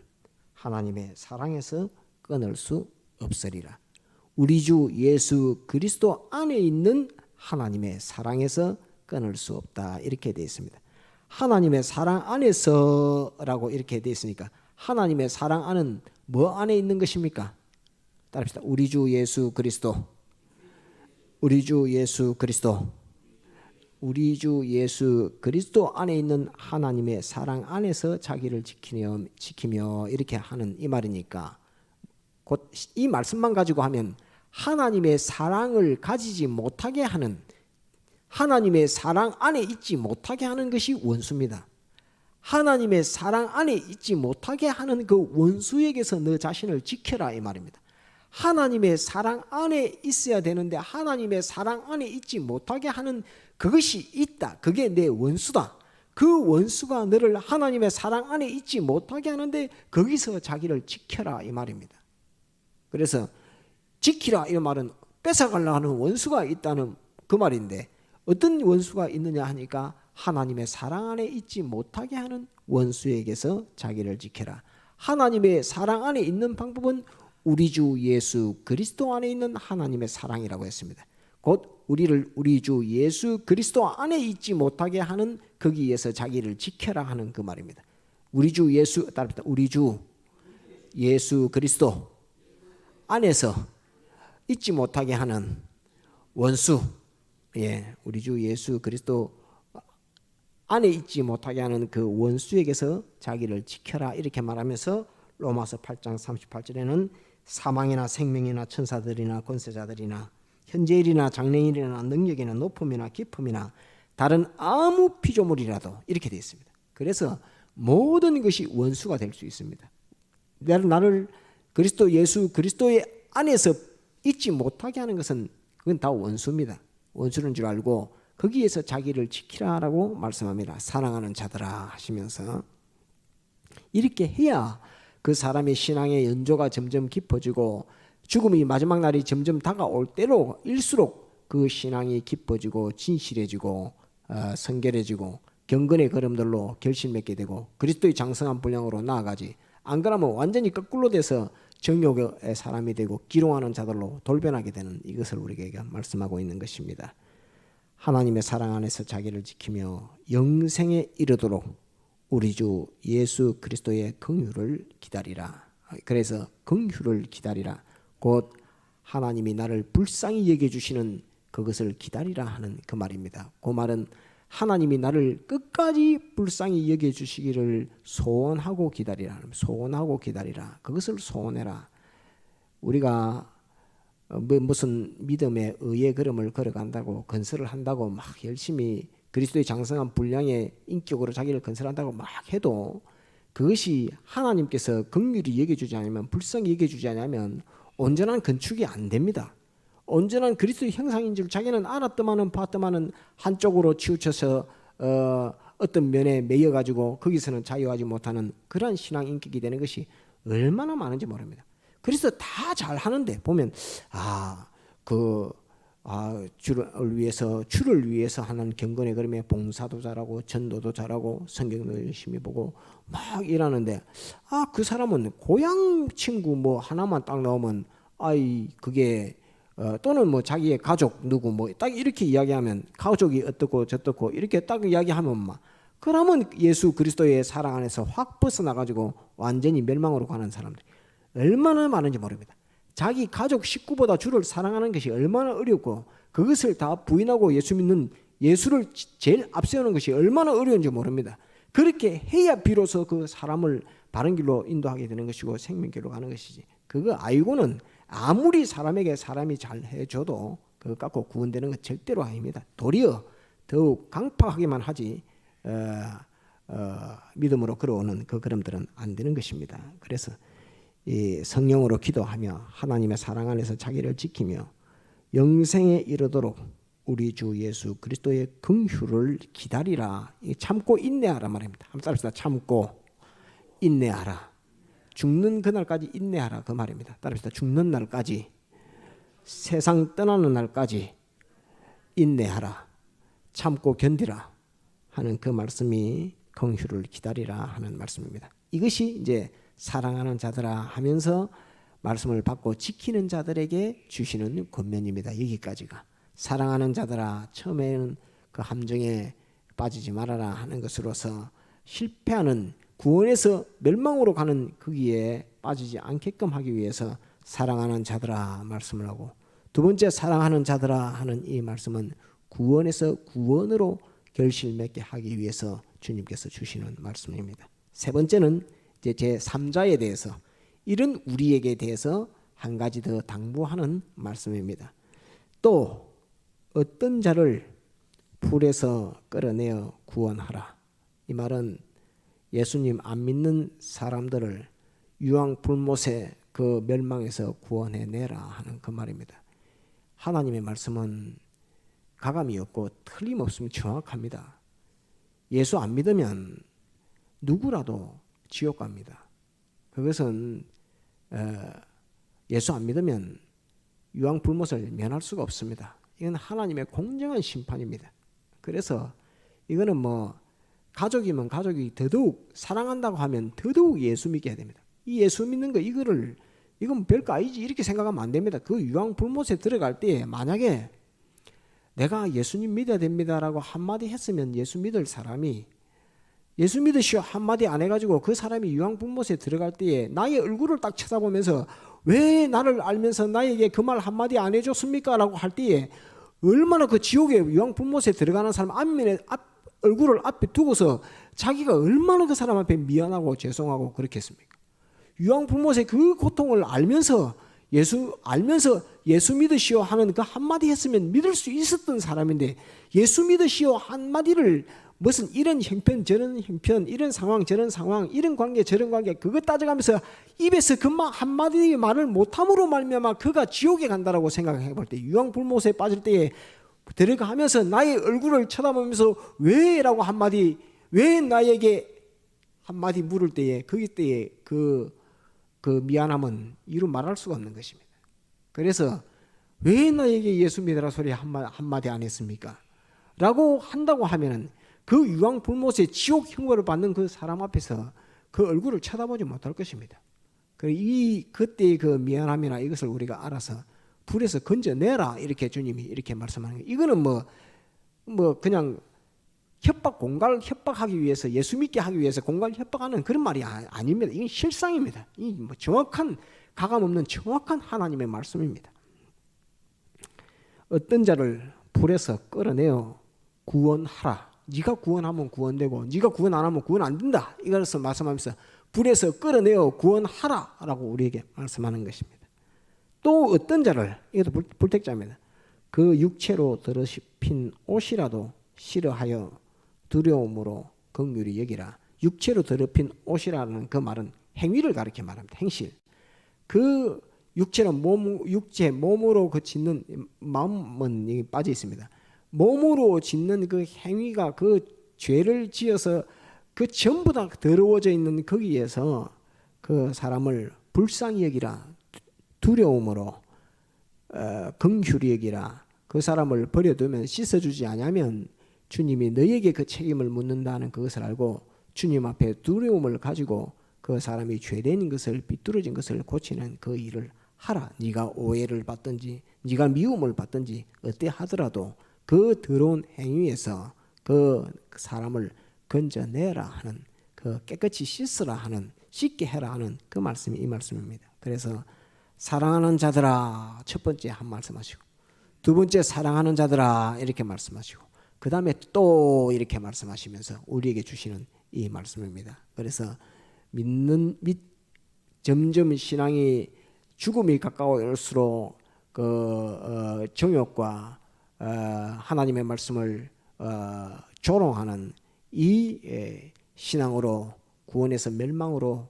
A: 하나님의 사랑에서 끊을 수 없으리라. 우리 주 예수 그리스도 안에 있는 하나님의 사랑에서 끊을 수 없다 이렇게 되어 있습니다. 하나님의 사랑 안에서라고 이렇게 되어 있으니까 하나님의 사랑 안은 뭐 안에 있는 것입니까? 따라합시다. 우리 주 예수 그리스도 우리 주 예수 그리스도 우리 주 예수 그리스도 안에 있는 하나님의 사랑 안에서 자기를 지키며 이렇게 하는 이 말이니까 곧 이 말씀만 가지고 하면 하나님의 사랑을 가지지 못하게 하는 하나님의 사랑 안에 있지 못하게 하는 것이 원수입니다. 하나님의 사랑 안에 있지 못하게 하는 그 원수에게서 너 자신을 지켜라 이 말입니다. 하나님의 사랑 안에 있어야 되는데 하나님의 사랑 안에 있지 못하게 하는 그것이 있다. 그게 내 원수다. 그 원수가 너를 하나님의 사랑 안에 있지 못하게 하는데 거기서 자기를 지켜라 이 말입니다. 그래서 지키라 이 말은 뺏어가려고 하는 원수가 있다는 그 말인데 어떤 원수가 있느냐 하니까 하나님의 사랑 안에 있지 못하게 하는 원수에게서 자기를 지켜라. 하나님의 사랑 안에 있는 방법은 우리 주 예수 그리스도 안에 있는 하나님의 사랑이라고 했습니다. 곧 우리를 우리 주 예수 그리스도 안에 있지 못하게 하는 거기에서 자기를 지켜라 하는 그 말입니다. 우리 주 예수 따릅니다. 우리 주 예수 그리스도 안에서 있지 못하게 하는 원수, 우리 주 예수 그리스도 안에 있지 못하게 하는 그 원수에게서 자기를 지켜라 이렇게 말하면서 로마서 8장 38절에는 사망이나 생명이나 천사들이나 권세자들이나 현재일이나 장래일이나 능력이나 높음이나 깊음이나 다른 아무 피조물이라도 이렇게 되어 있습니다. 그래서 모든 것이 원수가 될 수 있습니다. 나를 그리스도 예수 그리스도의 안에서 있지 못하게 하는 것은 그건 다 원수입니다. 원수는 줄 알고 거기에서 자기를 지키라라고 말씀합니다. 사랑하는 자들아 하시면서 이렇게 해야 그 사람의 신앙의 연조가 점점 깊어지고 죽음이 마지막 날이 점점 다가올 때로 일수록 그 신앙이 깊어지고 진실해지고 성결해지고 경건의 걸음들로 결실 맺게 되고 그리스도의 장성한 분량으로 나아가지. 안 그러면 완전히 거꾸로 돼서 정욕의 사람이 되고 기롱하는 자들로 돌변하게 되는 이것을 우리에게 말씀하고 있는 것입니다. 하나님의 사랑 안에서 자기를 지키며 영생에 이르도록 우리 주 예수 그리스도의 긍휼을 기다리라. 그래서 긍휼을 기다리라. 곧 하나님이 나를 불쌍히 여겨주시는 그것을 기다리라 하는 그 말입니다. 그 말은 하나님이 나를 끝까지 불쌍히 여겨주시기를 소원하고 기다리라. 소원하고 기다리라. 그것을 소원해라. 우리가 무슨 믿음의 의의 걸음을 걸어간다고 건설을 한다고 막 열심히 그리스도의 장성한 분량의 인격으로 자기를 건설한다고 막 해도 그것이 하나님께서 긍휼히 여겨주지 않으면 불쌍히 여겨주지 않으면 온전한 건축이 안 됩니다. 온전한 그리스도의 형상인 줄 자기는 알았더만은 봤더만은 한쪽으로 치우쳐서 어떤 면에 매여가지고 거기서는 자유하지 못하는 그러한 신앙 인격이 되는 것이 얼마나 많은지 모릅니다. 그래서 다 잘하는데 보면 주를 위해서 하는 경건의 걸음에 봉사도 잘하고 전도도 잘하고 성경도 열심히 보고 막 일하는데 그 사람은 고향 친구 뭐 하나만 딱 나오면 그게 또는 뭐 자기의 가족 누구 뭐 딱 이렇게 이야기하면 가족이 어떻고 저떻고 이렇게 딱 이야기하면 그러면 예수 그리스도의 사랑 안에서 확 벗어나가지고 완전히 멸망으로 가는 사람들이 얼마나 많은지 모릅니다. 자기 가족 식구보다 주를 사랑하는 것이 얼마나 어렵고 그것을 다 부인하고 예수 믿는 예수를 제일 앞세우는 것이 얼마나 어려운지 모릅니다. 그렇게 해야 비로소 그 사람을 바른 길로 인도하게 되는 것이고 생명길로 가는 것이지. 그거 알고는 아무리 사람에게 사람이 잘 해줘도 그거 갖고 구원되는 것 절대로 아닙니다. 도리어 더욱 강팍하게만 하지 믿음으로 걸어오는 그 걸음들은 안 되는 것입니다. 그래서 이 성령으로 기도하며 하나님의 사랑 안에서 자기를 지키며 영생에 이르도록 우리 주 예수 그리스도의 긍휼을 기다리라. 참고 인내하라 말입니다. 한번 따라합시다. 참고 인내하라. 죽는 그날까지 인내하라 그 말입니다. 따라합시다. 죽는 날까지, 세상 떠나는 날까지 인내하라. 참고 견디라 하는 그 말씀이 긍휼을 기다리라 하는 말씀입니다. 이것이 이제 사랑하는 자들아 하면서 말씀을 받고 지키는 자들에게 주시는 권면입니다. 여기까지가 사랑하는 자들아 처음에는 그 함정에 빠지지 말아라 하는 것으로서 실패하는 구원에서 멸망으로 가는 거기에 빠지지 않게끔 하기 위해서 사랑하는 자들아 말씀을 하고, 두 번째 사랑하는 자들아 하는 이 말씀은 구원에서 구원으로 결실 맺게 하기 위해서 주님께서 주시는 말씀입니다. 세 번째는 이제 제3자에 대해서, 이런 우리에게 대해서 한 가지 더 당부하는 말씀입니다. 또 어떤 자를 불에서 끌어내어 구원하라. 이 말은 예수님 안 믿는 사람들을 유황 불못의 그 멸망에서 구원해내라 하는 그 말입니다. 하나님의 말씀은 가감이 없고 틀림없으면 정확합니다. 예수 안 믿으면 누구라도 지옥 갑니다. 그것은 예수 안 믿으면 유황 불못을 면할 수가 없습니다. 이건 하나님의 공정한 심판입니다. 그래서 이거는 뭐 가족이면 가족이 더더욱 사랑한다고 하면 더더욱 예수 믿게 해야 됩니다. 이 예수 믿는 거 이건 별거 아니지 이렇게 생각하면 안 됩니다. 그 유황 불못에 들어갈 때 만약에 내가 예수님 믿어야 됩니다라고 한마디 했으면 예수 믿을 사람이 예수 믿으시오 한마디 안 해가지고 그 사람이 유황 불못에 들어갈 때에 나의 얼굴을 딱 쳐다보면서 왜 나를 알면서 나에게 그 말 한마디 안 해줬습니까? 라고 할 때에 얼마나 그 지옥에 유황 불못에 들어가는 사람 얼굴을 앞에 두고서 자기가 얼마나 그 사람 앞에 미안하고 죄송하고 그렇겠습니까? 유황 불못의 그 고통을 알면서 예수 믿으시오 하는 그 한마디 했으면 믿을 수 있었던 사람인데, 예수 믿으시오 한마디를 무슨 이런 형편 저런 형편 이런 상황 저런 상황 이런 관계 저런 관계 그거 따져가면서 입에서 그 한마디 말을 못함으로 말미암아 그가 지옥에 간다라고 생각해 볼 때, 유황 불못에 빠질 때에 들어가면서 나의 얼굴을 쳐다보면서 왜? 라고 한마디, 왜 나에게 한마디 물을 때에 거기 때에 그 미안함은 이루 말할 수가 없는 것입니다. 그래서 왜 나에게 예수 믿으라 소리 한마디 안 했습니까? 라고 한다고 하면은 그 유황 불못의 지옥 형벌을 받는 그 사람 앞에서 그 얼굴을 쳐다보지 못할 것입니다. 그때의 그 미안함이나 이것을 우리가 알아서 불에서 건져내라, 이렇게 주님이 이렇게 말씀하는 거예요. 이거는 그냥 협박하기 위해서, 예수 믿게 하기 위해서 공갈 협박하는 그런 말이 아닙니다. 이건 실상입니다. 이 정확한, 가감 없는 정확한 하나님의 말씀입니다. 어떤 자를 불에서 끌어내어 구원하라. 네가 구원하면 구원되고 네가 구원 안 하면 구원 안 된다. 이것을 말씀하면서 불에서 끌어내어 구원하라 라고 우리에게 말씀하는 것입니다. 또 어떤 자를, 이것도 불택자입니다. 그 육체로 더럽힌 옷이라도 싫어하여 두려움으로 긍휼히 여기라. 육체로 더럽힌 옷이라는 그 말은 행위를 가리켜 말합니다. 행실. 그 육체는 육체 몸으로 그 짓는, 마음은 빠져 있습니다. 몸으로 짓는 그 행위가 그 죄를 지어서 그 전부 다 더러워져 있는 거기에서 그 사람을 불쌍히 여기라, 두려움으로 긍휼히 여기라. 그 사람을 버려두면, 씻어주지 않으면 주님이 너에게 그 책임을 묻는다는 그것을 알고 주님 앞에 두려움을 가지고 그 사람이 죄된 것을, 비뚤어진 것을 고치는 그 일을 하라. 네가 오해를 받든지 네가 미움을 받든지 어때 하더라도 그 더러운 행위에서 그 사람을 건져내라 하는, 그 깨끗이 씻으라 하는, 씻게 해라 하는 그 말씀이 이 말씀입니다. 그래서 사랑하는 자들아, 첫 번째 한 말씀하시고, 두 번째 사랑하는 자들아 이렇게 말씀하시고, 그 다음에 또 이렇게 말씀하시면서 우리에게 주시는 이 말씀입니다. 그래서 점점 신앙이 죽음이 가까워올수록 그 정욕과 하나님의 말씀을 조롱하는 이 신앙으로 구원에서 멸망으로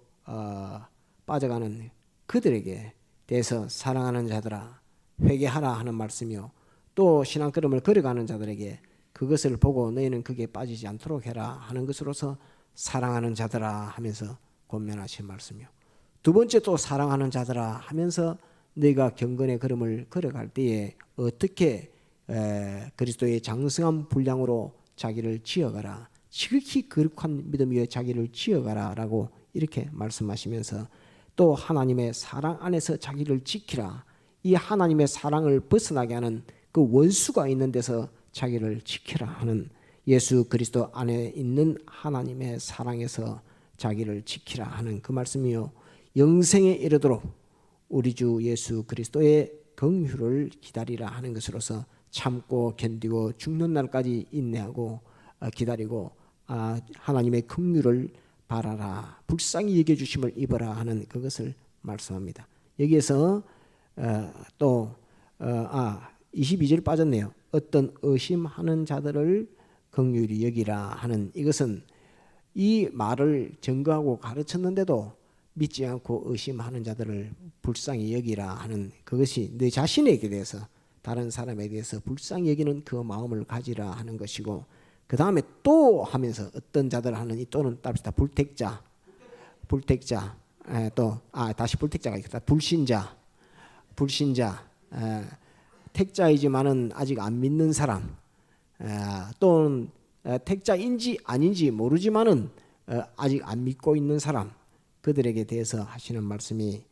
A: 빠져가는 그들에게 대해서 사랑하는 자들아 회개하라 하는 말씀이요, 또 신앙 걸음을 걸어가는 자들에게 그것을 보고 너희는 그게 빠지지 않도록 해라 하는 것으로서 사랑하는 자들아 하면서 권면하신 말씀이요, 두 번째 또 사랑하는 자들아 하면서 너희가 경건의 걸음을 걸어갈 때에 어떻게 그리스도의 장성한 분량으로 자기를 지어가라, 지극히 거룩한 믿음 위에 자기를 지어가라 라고 이렇게 말씀하시면서 또 하나님의 사랑 안에서 자기를 지키라, 이 하나님의 사랑을 벗어나게 하는 그 원수가 있는 데서 자기를 지키라 하는, 예수 그리스도 안에 있는 하나님의 사랑에서 자기를 지키라 하는 그 말씀이요, 영생에 이르도록 우리 주 예수 그리스도의 긍휼을 기다리라 하는 것으로서 참고 견디고 죽는 날까지 인내하고 기다리고 하나님의 긍휼을 바라라, 불쌍히 여겨주심을 입어라 하는 그것을 말씀합니다. 여기에서 또 22절 빠졌네요. 어떤 의심하는 자들을 긍휼히 여기라 하는, 이것은 이 말을 증거하고 가르쳤는데도 믿지 않고 의심하는 자들을 불쌍히 여기라 하는, 그것이 내 자신에게 대해서, 다른 사람에 대해서 불쌍히 여기는 그 마음을 가지라 하는 것이고, 그 다음에 또 하면서 어떤 자들 하는, 이 또는 답시다. 불택자, 또 다시 불택자가 있다. 불신자, 택자이지만은 아직 안 믿는 사람, 또는 택자인지 아닌지 모르지만은 아직 안 믿고 있는 사람, 그들에게 대해서 하시는 말씀이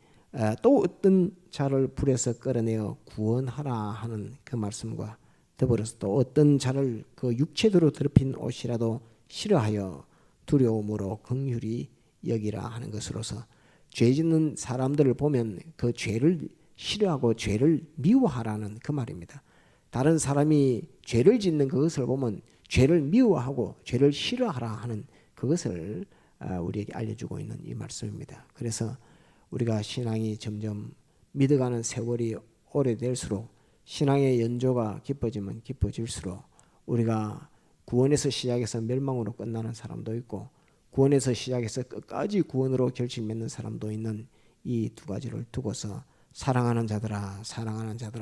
A: 또 어떤 자를 불에서 끌어내어 구원하라 하는 그 말씀과 더불어서 또 어떤 자를 그 육체대로 더럽힌 옷이라도 싫어하여 두려움으로 긍휼히 여기라 하는 것으로서, 죄 짓는 사람들을 보면 그 죄를 싫어하고 죄를 미워하라는 그 말입니다. 다른 사람이 죄를 짓는 그것을 보면 죄를 미워하고 죄를 싫어하라 하는 그것을 우리에게 알려주고 있는 이 말씀입니다. 그래서 우리가 신앙이 점점 믿어가는 세월이 오래될수록, 신앙의 연조가 깊어지면 깊어질수록, 우리가 구원에서 시작해서 멸망으로 끝나는 사람도 있고 구원에서 시작해서 끝까지 구원으로 결심 맺는 사람도 있는 이 두 가지를 두고서 사랑하는 자들아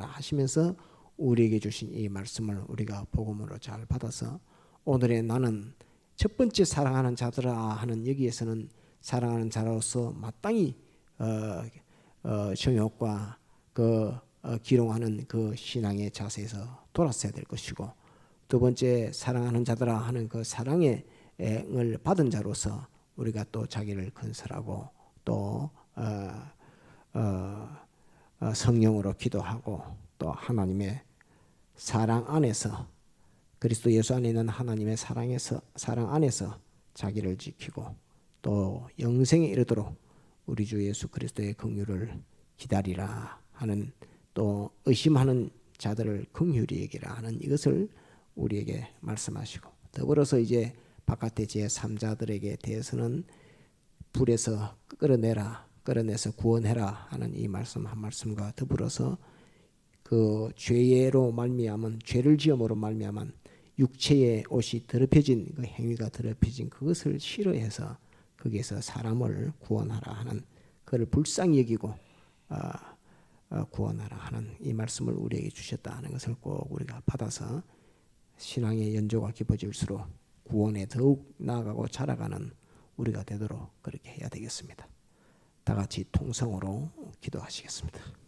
A: 하시면서 우리에게 주신 이 말씀을 우리가 복음으로 잘 받아서 오늘의 나는 첫 번째 사랑하는 자들아 하는 여기에서는 사랑하는 자로서 마땅히 정욕과 그 기롱하는 그 신앙의 자세에서 돌아서야 될 것이고, 두 번째 사랑하는 자들아 하는 그 사랑의 을 받은 자로서 우리가 또 자기를 건설하고 또 성령으로 기도하고 또 하나님의 사랑 안에서 그리스도 예수 안에 있는 하나님의 사랑 안에서 자기를 지키고 또 영생에 이르도록 우리 주 예수 그리스도의 긍휼을 기다리라 하는, 또 의심하는 자들을 긍휼히 여기라 하는 이것을 우리에게 말씀하시고, 더불어서 이제 바깥의 제3자들에게 대해서는 불에서 끌어내서 구원해라 하는 이 말씀 한 말씀과 더불어서 그 죄로 말미암은, 죄를 지음으로 말미암은 육체의 옷이 더럽혀진 그 행위가 더럽혀진 그것을 싫어해서 거기에서 사람을 구원하라 하는, 그를 불쌍히 여기고 구원하라 하는 이 말씀을 우리에게 주셨다 하는 것을 꼭 우리가 받아서 신앙의 연조가 깊어질수록 구원에 더욱 나아가고 자라가는 우리가 되도록 그렇게 해야 되겠습니다. 다 같이 통성으로 기도하시겠습니다.